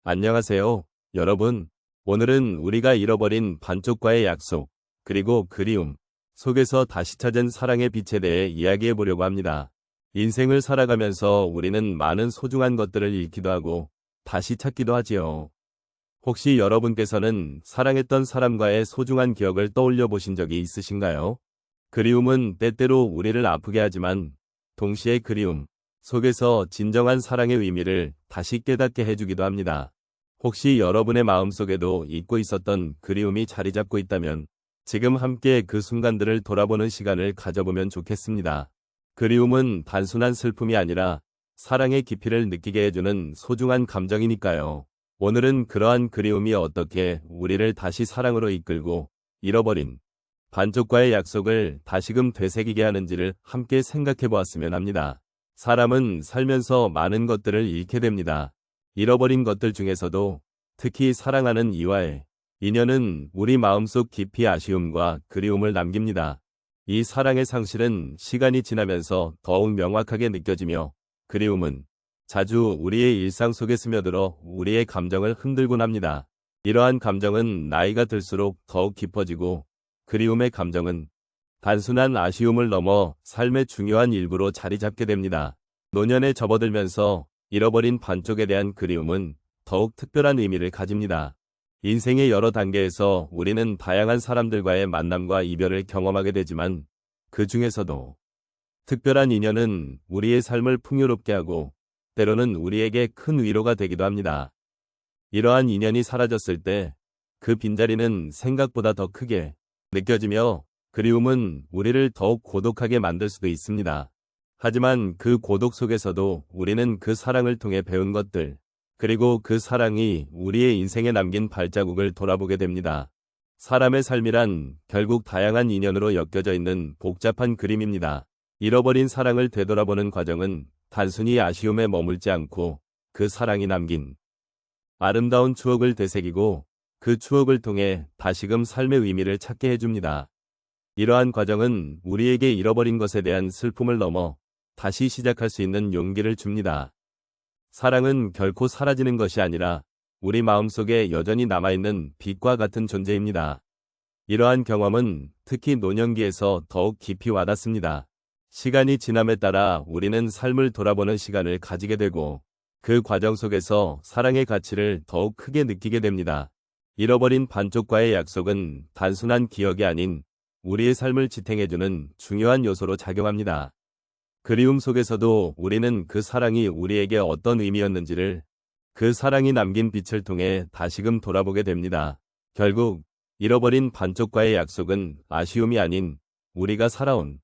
안녕하세요, 여러분. 오늘은 우리가 잃어버린 반쪽과의 약속, 그리고 그리움 속에서 다시 찾은 사랑의 빛에 대해 이야기해 보려고 합니다. 인생을 살아가면서 우리는 많은 소중한 것들을 잃기도 하고 다시 찾기도 하지요. 혹시 여러분께서는 사랑했던 사람과의 소중한 기억을 떠올려 보신 적이 있으신가요? 그리움은 때때로 우리를 아프게 하지만 동시에 그리움 속에서 진정한 사랑의 의미를 다시 깨닫게 해주기도 합니다. 혹시 여러분의 마음속에도 잊고 있었던 그리움이 자리 잡고 있다면 지금 함께 그 순간들을 돌아보는 시간을 가져보면 좋겠습니다. 그리움은 단순한 슬픔이 아니라 사랑의 깊이를 느끼게 해주는 소중한 감정이니까요. 오늘은 그러한 그리움이 어떻게 우리를 다시 사랑으로 이끌고 잃어버린 반쪽과의 약속을 다시금 되새기게 하는지를 함께 생각해 보았으면 합니다. 사람은 살면서 많은 것들을 잃게 됩니다. 잃어버린 것들 중에서도 특히 사랑하는 이와의 인연은 우리 마음속 깊이 아쉬움과 그리움을 남깁니다. 이 사랑의 상실은 시간이 지나면서 더욱 명확하게 느껴지며 그리움은 자주 우리의 일상 속에 스며들어 우리의 감정을 흔들곤 합니다. 이러한 감정은 나이가 들수록 더욱 깊어지고 그리움의 감정은 단순한 아쉬움을 넘어 삶의 중요한 일부로 자리 잡게 됩니다. 노년에 접어들면서 잃어버린 반쪽에 대한 그리움은 더욱 특별한 의미를 가집니다. 인생의 여러 단계에서 우리는 다양한 사람들과의 만남과 이별을 경험하게 되지만 그 중에서도 특별한 인연은 우리의 삶을 풍요롭게 하고 때로는 우리에게 큰 위로가 되기도 합니다. 이러한 인연이 사라졌을 때 그 빈자리는 생각보다 더 크게 느껴지며 그리움은 우리를 더욱 고독하게 만들 수도 있습니다. 하지만 그 고독 속에서도 우리는 그 사랑을 통해 배운 것들, 그리고 그 사랑이 우리의 인생에 남긴 발자국을 돌아보게 됩니다. 사람의 삶이란 결국 다양한 인연으로 엮여져 있는 복잡한 그림입니다. 잃어버린 사랑을 되돌아보는 과정은 단순히 아쉬움에 머물지 않고 그 사랑이 남긴 아름다운 추억을 되새기고 그 추억을 통해 다시금 삶의 의미를 찾게 해줍니다. 이러한 과정은 우리에게 잃어버린 것에 대한 슬픔을 넘어 다시 시작할 수 있는 용기를 줍니다. 사랑은 결코 사라지는 것이 아니라 우리 마음속에 여전히 남아있는 빛과 같은 존재입니다. 이러한 경험은 특히 노년기에서 더욱 깊이 와닿습니다. 시간이 지남에 따라 우리는 삶을 돌아보는 시간을 가지게 되고 그 과정 속에서 사랑의 가치를 더욱 크게 느끼게 됩니다. 잃어버린 반쪽과의 약속은 단순한 기억이 아닌 우리의 삶을 지탱해주는 중요한 요소로 작용합니다. 그리움 속에서도 우리는 그 사랑이 우리에게 어떤 의미였는지를 그 사랑이 남긴 빛을 통해 다시금 돌아보게 됩니다. 결국 잃어버린 반쪽과의 약속은 아쉬움이 아닌 우리가 살아온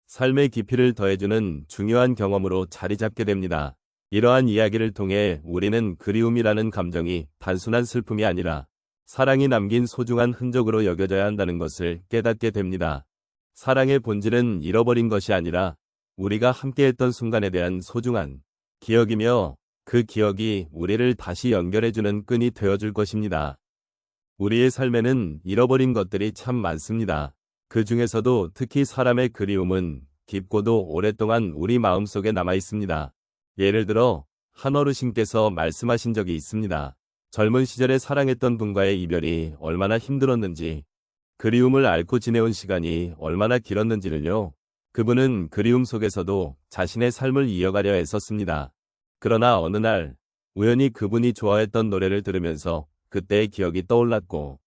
삶의 깊이를 더해주는 중요한 경험으로 자리 잡게 됩니다. 이러한 이야기를 통해 우리는 그리움이라는 감정이 단순한 슬픔이 아니라 사랑이 남긴 소중한 흔적으로 여겨져야 한다는 것을 깨닫게 됩니다. 사랑의 본질은 잃어버린 것이 아니라 우리가 함께했던 순간에 대한 소중한 기억이며 그 기억이 우리를 다시 연결해주는 끈이 되어줄 것입니다. 우리의 삶에는 잃어버린 것들이 참 많습니다. 그 중에서도 특히 사람의 그리움은 깊고도 오랫동안 우리 마음속에 남아 있습니다. 예를 들어 한 어르신께서 말씀하신 적이 있습니다. 젊은 시절에 사랑했던 분과의 이별이 얼마나 힘들었는지, 그리움을 앓고 지내온 시간이 얼마나 길었는지를요. 그분은 그리움 속에서도 자신의 삶을 이어가려 애썼습니다. 그러나 어느 날 우연히 그분이 좋아했던 노래를 들으면서 그때의 기억이 떠올랐고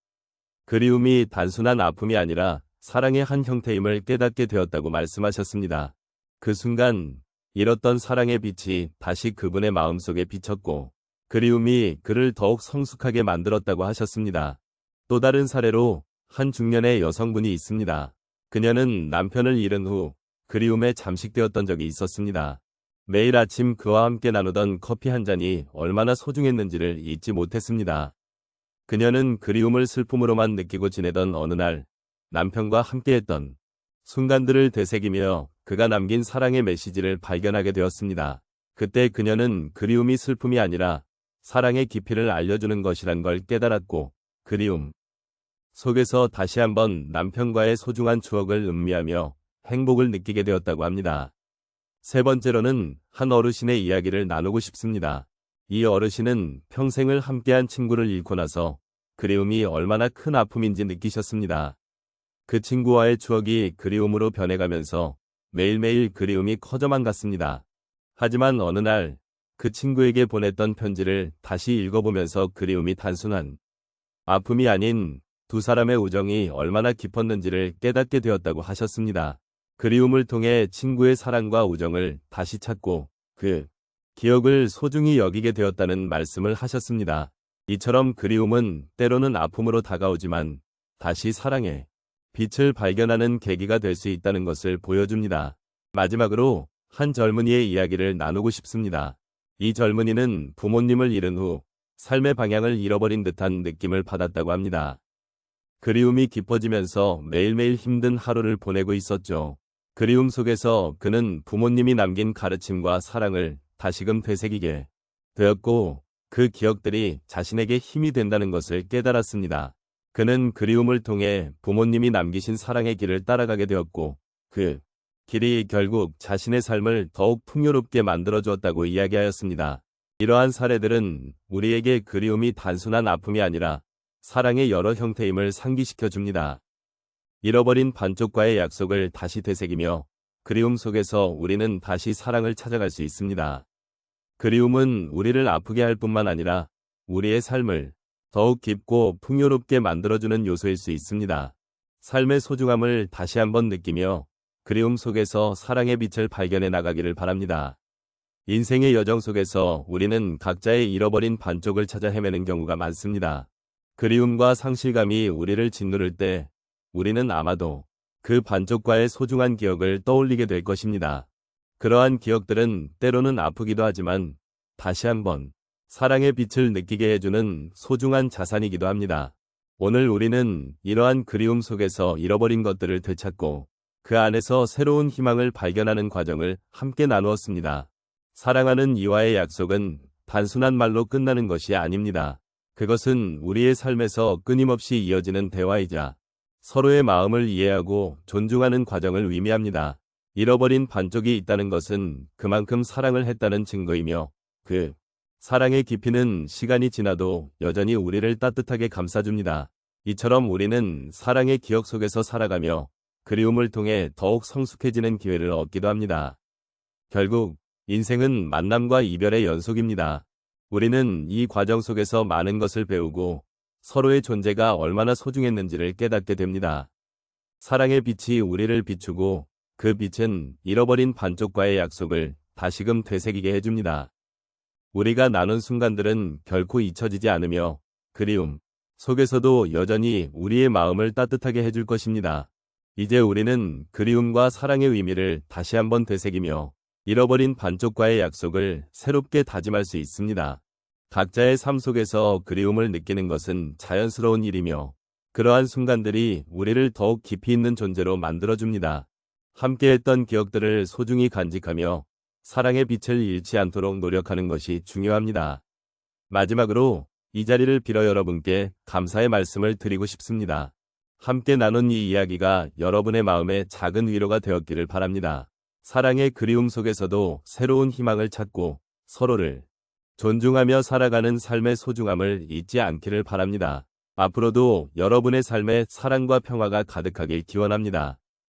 그리움이 단순한 아픔이 아니라 사랑의 한 형태임을 깨닫게 되었다고 말씀하셨습니다. 그 순간 잃었던 사랑의 빛이 다시 그분의 마음속에 비쳤고 그리움이 그를 더욱 성숙하게 만들었다고 하셨습니다. 또 다른 사례로 한 중년의 여성분이 있습니다. 그녀는 남편을 잃은 후 그리움에 잠식되었던 적이 있었습니다. 매일 아침 그와 함께 나누던 커피 한 잔이 얼마나 소중했는지를 잊지 못했습니다. 그녀는 그리움을 슬픔으로만 느끼고 지내던 어느 날 남편과 함께했던 순간들을 되새기며 그가 남긴 사랑의 메시지를 발견하게 되었습니다. 그때 그녀는 그리움이 슬픔이 아니라 사랑의 깊이를 알려주는 것이란 걸 깨달았고 그리움 속에서 다시 한번 남편과의 소중한 추억을 음미하며 행복을 느끼게 되었다고 합니다. 세 번째로는 한 어르신의 이야기를 나누고 싶습니다. 이 어르신은 평생을 함께한 친구를 잃고 나서 그리움이 얼마나 큰 아픔인지 느끼셨습니다. 그 친구와의 추억이 그리움으로 변해가면서 매일매일 그리움이 커져만 갔습니다. 하지만 어느 날 그 친구에게 보냈던 편지를 다시 읽어보면서 그리움이 단순한 아픔이 아닌 두 사람의 우정이 얼마나 깊었는지를 깨닫게 되었다고 하셨습니다. 그리움을 통해 친구의 사랑과 우정을 다시 찾고 그 기억을 소중히 여기게 되었다는 말씀을 하셨습니다. 이처럼 그리움은 때로는 아픔으로 다가오지만 다시 사랑의 빛을 발견하는 계기가 될 수 있다는 것을 보여줍니다. 마지막으로 한 젊은이의 이야기를 나누고 싶습니다. 이 젊은이는 부모님을 잃은 후 삶의 방향을 잃어버린 듯한 느낌을 받았다고 합니다. 그리움이 깊어지면서 매일매일 힘든 하루를 보내고 있었죠. 그리움 속에서 그는 부모님이 남긴 가르침과 사랑을 다시금 되새기게 되었고 그 기억들이 자신에게 힘이 된다는 것을 깨달았습니다. 그는 그리움을 통해 부모님이 남기신 사랑의 길을 따라가게 되었고 그 길이 결국 자신의 삶을 더욱 풍요롭게 만들어 주었다고 이야기하였습니다. 이러한 사례들은 우리에게 그리움이 단순한 아픔이 아니라 사랑의 여러 형태임을 상기시켜 줍니다. 잃어버린 반쪽과의 약속을 다시 되새기며 그리움 속에서 우리는 다시 사랑을 찾아갈 수 있습니다. 그리움은 우리를 아프게 할 뿐만 아니라 우리의 삶을 더욱 깊고 풍요롭게 만들어주는 요소일 수 있습니다. 삶의 소중함을 다시 한번 느끼며 그리움 속에서 사랑의 빛을 발견해 나가기를 바랍니다. 인생의 여정 속에서 우리는 각자의 잃어버린 반쪽을 찾아 헤매는 경우가 많습니다. 그리움과 상실감이 우리를 짓누를 때 우리는 아마도 그 반쪽과의 소중한 기억을 떠올리게 될 것입니다. 그러한 기억들은 때로는 아프기도 하지만 다시 한번 사랑의 빛을 느끼게 해주는 소중한 자산이기도 합니다. 오늘 우리는 이러한 그리움 속에서 잃어버린 것들을 되찾고 그 안에서 새로운 희망을 발견하는 과정을 함께 나누었습니다. 사랑하는 이와의 약속은 단순한 말로 끝나는 것이 아닙니다. 그것은 우리의 삶에서 끊임없이 이어지는 대화이자 서로의 마음을 이해하고 존중하는 과정을 의미합니다. 잃어버린 반쪽이 있다는 것은 그만큼 사랑을 했다는 증거이며 그 사랑의 깊이는 시간이 지나도 여전히 우리를 따뜻하게 감싸줍니다. 이처럼 우리는 사랑의 기억 속에서 살아가며 그리움을 통해 더욱 성숙해지는 기회를 얻기도 합니다. 결국 인생은 만남과 이별의 연속입니다. 우리는 이 과정 속에서 많은 것을 배우고 서로의 존재가 얼마나 소중했는지를 깨닫게 됩니다. 사랑의 빛이 우리를 비추고 그 빛은 잃어버린 반쪽과의 약속을 다시금 되새기게 해줍니다. 우리가 나눈 순간들은 결코 잊혀지지 않으며 그리움 속에서도 여전히 우리의 마음을 따뜻하게 해줄 것입니다. 이제 우리는 그리움과 사랑의 의미를 다시 한번 되새기며 잃어버린 반쪽과의 약속을 새롭게 다짐할 수 있습니다. 각자의 삶 속에서 그리움을 느끼는 것은 자연스러운 일이며 그러한 순간들이 우리를 더욱 깊이 있는 존재로 만들어줍니다. 함께했던 기억들을 소중히 간직하며 사랑의 빛을 잃지 않도록 노력하는 것이 중요합니다. 마지막으로 이 자리를 빌어 여러분께 감사의 말씀을 드리고 싶습니다. 함께 나눈 이 이야기가 여러분의 마음에 작은 위로가 되었기를 바랍니다. 사랑의 그리움 속에서도 새로운 희망을 찾고 서로를 존중하며 살아가는 삶의 소중함을 잊지 않기를 바랍니다. 앞으로도 여러분의 삶에 사랑과 평화가 가득하길 기원합니다.